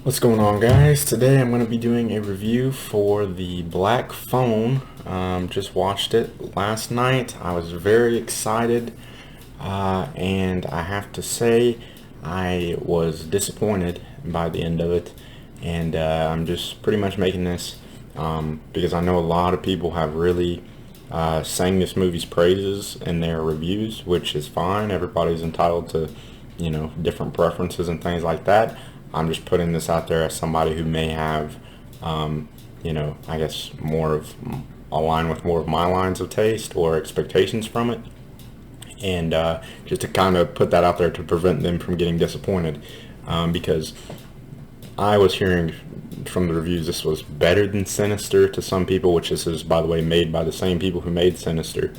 What's going on, guys? Today I'm going to be doing a review for The Black Phone. Just watched it last night. I was very excited, and I have to say I was disappointed by the end of it. And I'm just pretty much making this because I know a lot of people have really sang this movie's praises in their reviews, which is fine. Everybody's entitled to, different preferences and things like that. I'm just putting this out there as somebody who may have, I guess more of align with more of my lines of taste or expectations from it, and just to kind of put that out there to prevent them from getting disappointed, because I was hearing from the reviews this was better than Sinister to some people, which this is, by the way, made by the same people who made Sinister.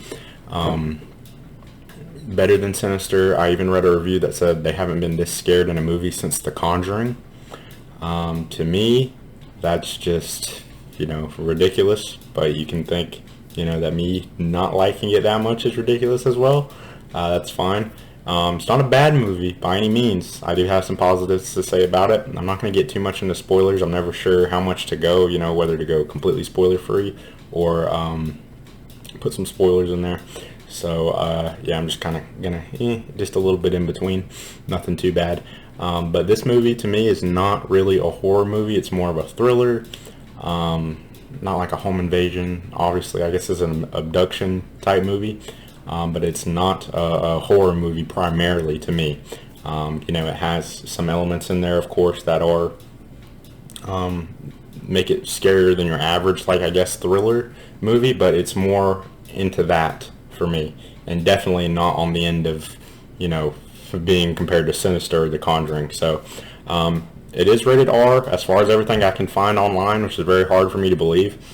Better than Sinister. I even read a review that said they haven't been this scared in a movie since The Conjuring. To me, that's just, ridiculous. But you can think, that me not liking it that much is ridiculous as well. That's fine. It's not a bad movie by any means. I do have some positives to say about it. I'm not going to get too much into spoilers. I'm never sure how much to go, whether to go completely spoiler free or put some spoilers in there. So I'm just kind of gonna just a little bit in between, nothing too bad. But this movie to me is not really a horror movie. It's more of a thriller, not like a home invasion. Obviously, I guess it's an abduction type movie, but it's not a horror movie primarily to me. It has some elements in there, of course, that are make it scarier than your average, like I guess, thriller movie, but it's more into that for me, and definitely not on the end of, for being compared to Sinister or The Conjuring. So it is rated R as far as everything I can find online, which is very hard for me to believe,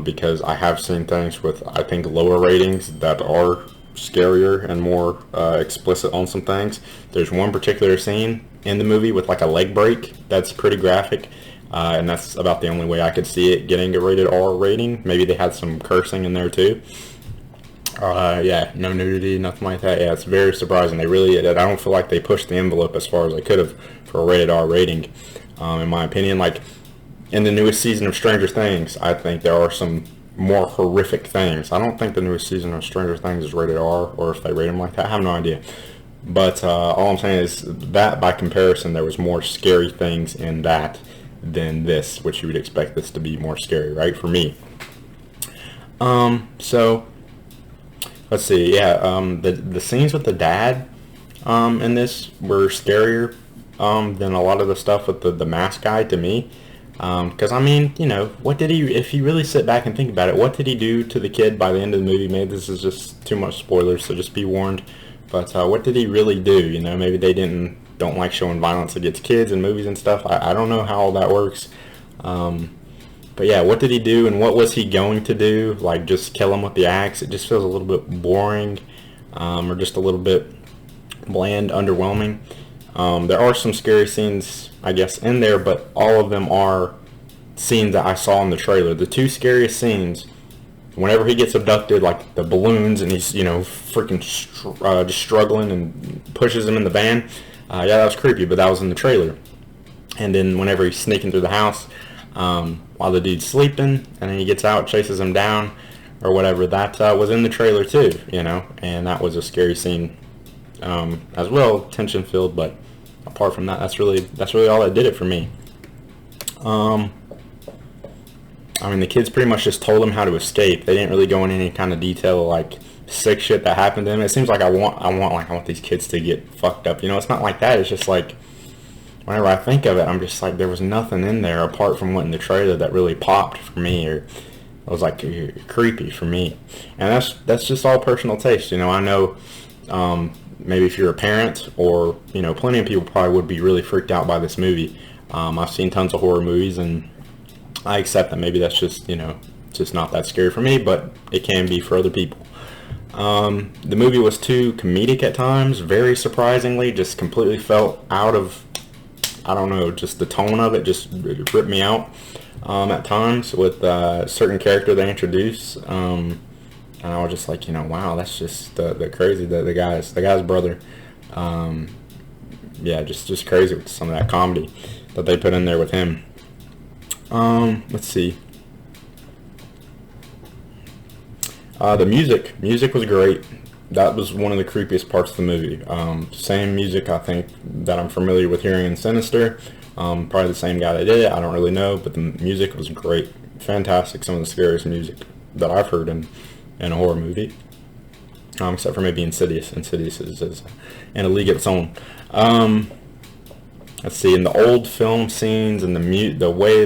because I have seen things with, I think, lower ratings that are scarier and more explicit on some things. There's one particular scene in the movie with like a leg break that's pretty graphic, and that's about the only way I could see it getting a rated R rating. Maybe they had some cursing in there too. No nudity, nothing like that. Yeah, it's very surprising. I don't feel like they pushed the envelope as far as they could have for a rated R rating, in my opinion. Like, in the newest season of Stranger Things, I think there are some more horrific things. I don't think the newest season of Stranger Things is rated R, or if they rate them like that, I have no idea. But all I'm saying is that, by comparison, there was more scary things in that than this, which you would expect this to be more scary, right, for me. So let's see. The scenes with the dad in this were scarier than a lot of the stuff with the mask guy to me. Because, what did he, if you really sit back and think about it, what did he do to the kid by the end of the movie? Maybe this is just too much spoilers, so just be warned. But what did he really do? Maybe they don't like showing violence against kids in movies and stuff. I don't know how all that works. But yeah, what did he do, and what was he going to do? Like, just kill him with the axe? It just feels a little bit boring, or just a little bit bland, underwhelming. There are some scary scenes, I guess, in there, but all of them are scenes that I saw in the trailer. The two scariest scenes, whenever he gets abducted, like the balloons, and he's, freaking just struggling and pushes him in the van. That was creepy, but that was in the trailer. And then whenever he's sneaking through the house, while the dude's sleeping, and then he gets out, chases him down, or whatever, that was in the trailer too, and that was a scary scene as well, tension filled. But apart from that, that's really all that did it for me. The kids pretty much just told him how to escape. They didn't really go into any kind of detail, like sick shit that happened to them. It seems like I want these kids to get fucked up. It's not like that. It's just like, whenever I think of it, I'm just like, there was nothing in there apart from what in the trailer that really popped for me, or it was like creepy for me. And that's just all personal taste. I know maybe if you're a parent, or plenty of people probably would be really freaked out by this movie. I've seen tons of horror movies, and I accept that maybe that's just just not that scary for me, but it can be for other people. The movie was too comedic at times, very surprisingly. Just completely felt out of, I don't know, just the tone of it just ripped me out at times with a certain character they introduce. And I was just like, wow, that's just the crazy, the guy's brother. Just crazy with some of that comedy. that they put in there with him. Let's see. The music was great. That was one of the creepiest parts of the movie. Same music I think that I'm familiar with hearing in Sinister. Probably the same guy that did it. I don't really know, but the music was great, fantastic. Some of the scariest music that I've heard in a horror movie, except for maybe Insidious. Insidious is in a league of its own. Let's see, in the old film scenes and the way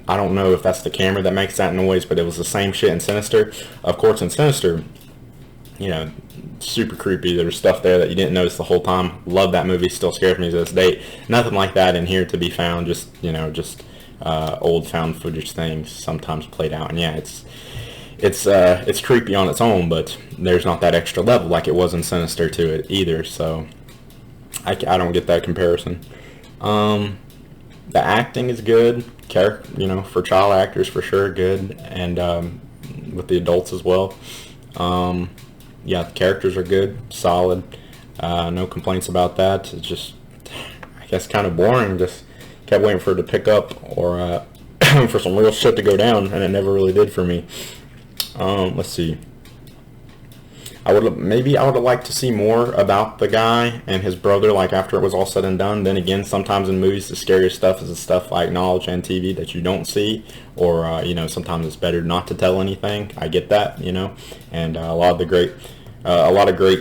I don't know if that's the camera that makes that noise, but it was the same shit in Sinister. Of course, in Sinister, you know, super creepy. There was stuff there that you didn't notice the whole time. Love that movie. Still scares me to this day. Nothing like that in here to be found. Just, you know, just old found footage things sometimes played out. And yeah, it's creepy on its own, but there's not that extra level like it was in Sinister to it either. So I don't get that comparison. The acting is good. You know, for child actors for sure, good, and with the adults as well. Yeah, the characters are good, solid. No complaints about that. It's just, I guess, kind of boring. Just kept waiting for it to pick up or for some real shit to go down, and it never really did for me. Let's see. I would have liked to see more about the guy and his brother, like after it was all said and done. Then again, sometimes in movies, the scariest stuff is the stuff I acknowledge on TV that you don't see, or you know, sometimes it's better not to tell anything. I get that, you know, and a lot of great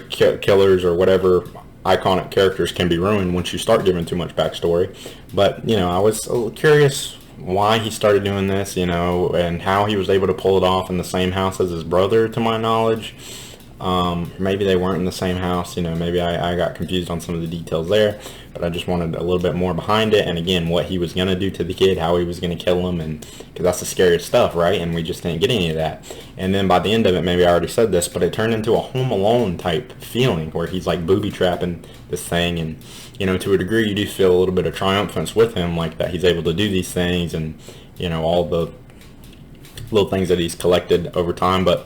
killers or whatever iconic characters can be ruined once you start giving too much backstory. But you know, I was a little curious why he started doing this, you know, and how he was able to pull it off in the same house as his brother, to my knowledge. Maybe they weren't in the same house, you know, maybe I got confused on some of the details there, but I just wanted a little bit more behind it, and again, what he was going to do to the kid, how he was going to kill him, and because that's the scariest stuff, right, and we just didn't get any of that. And then by the end of it, maybe I already said this, but it turned into a Home Alone type feeling, where he's like booby trapping this thing, and, you know, to a degree, you do feel a little bit of triumphance with him, like that he's able to do these things, and, you know, all the little things that he's collected over time, but,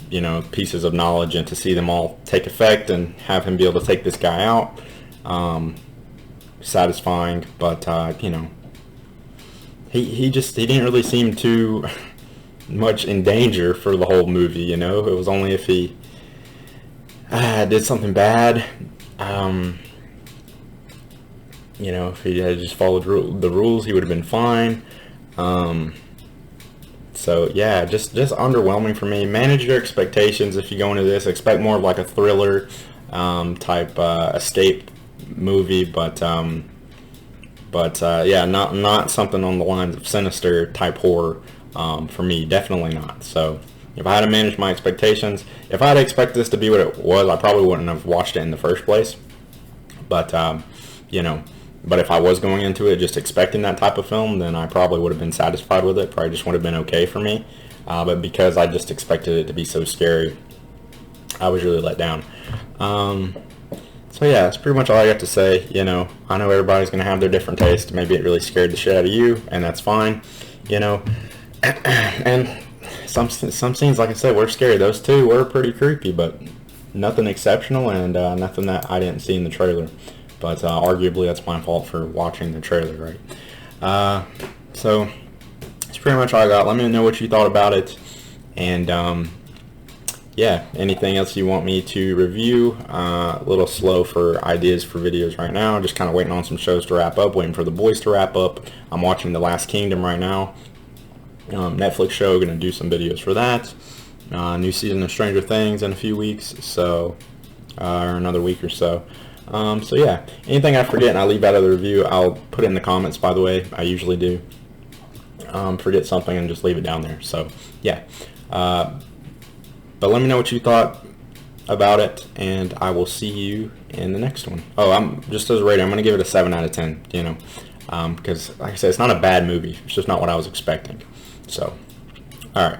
you know, pieces of knowledge, and to see them all take effect and have him be able to take this guy out, satisfying. But you know, he didn't really seem too much in danger for the whole movie. You know, it was only if he did something bad. You know, if he had just followed the rules, he would have been fine. So yeah, just underwhelming for me. Manage your expectations if you go into this. Expect more of like a thriller type escape movie, but yeah, not something on the lines of Sinister type horror for me. Definitely not. So if I had to manage my expectations, if I had expected this to be what it was, I probably wouldn't have watched it in the first place. But you know. But if I was going into it just expecting that type of film, then I probably would have been satisfied with it. Probably just would have been okay for me. But because I just expected it to be so scary, I was really let down. So yeah, that's pretty much all I got to say. You know, I know everybody's going to have their different taste. Maybe it really scared the shit out of you, and that's fine. You know, and some scenes, like I said, were scary. Those two were pretty creepy, but nothing exceptional, and nothing that I didn't see in the trailer. But arguably that's my fault for watching the trailer, right? So that's pretty much all I got. Let me know what you thought about it. And yeah, anything else you want me to review? A little slow for ideas for videos right now. Just kind of waiting on some shows to wrap up, waiting for The Boys to wrap up. I'm watching The Last Kingdom right now. Netflix show, going to do some videos for that. New season of Stranger Things in a few weeks, so or another week or so. So yeah, anything I forget and I leave out of the review, I'll put it in the comments, by the way. I usually do. Forget something and just leave it down there. So yeah, but let me know what you thought about it, and I will see you in the next one. Oh, I'm just as a rating, I'm going to give it a 7 out of 10, you know, because like I said, it's not a bad movie. It's just not what I was expecting. So, alright.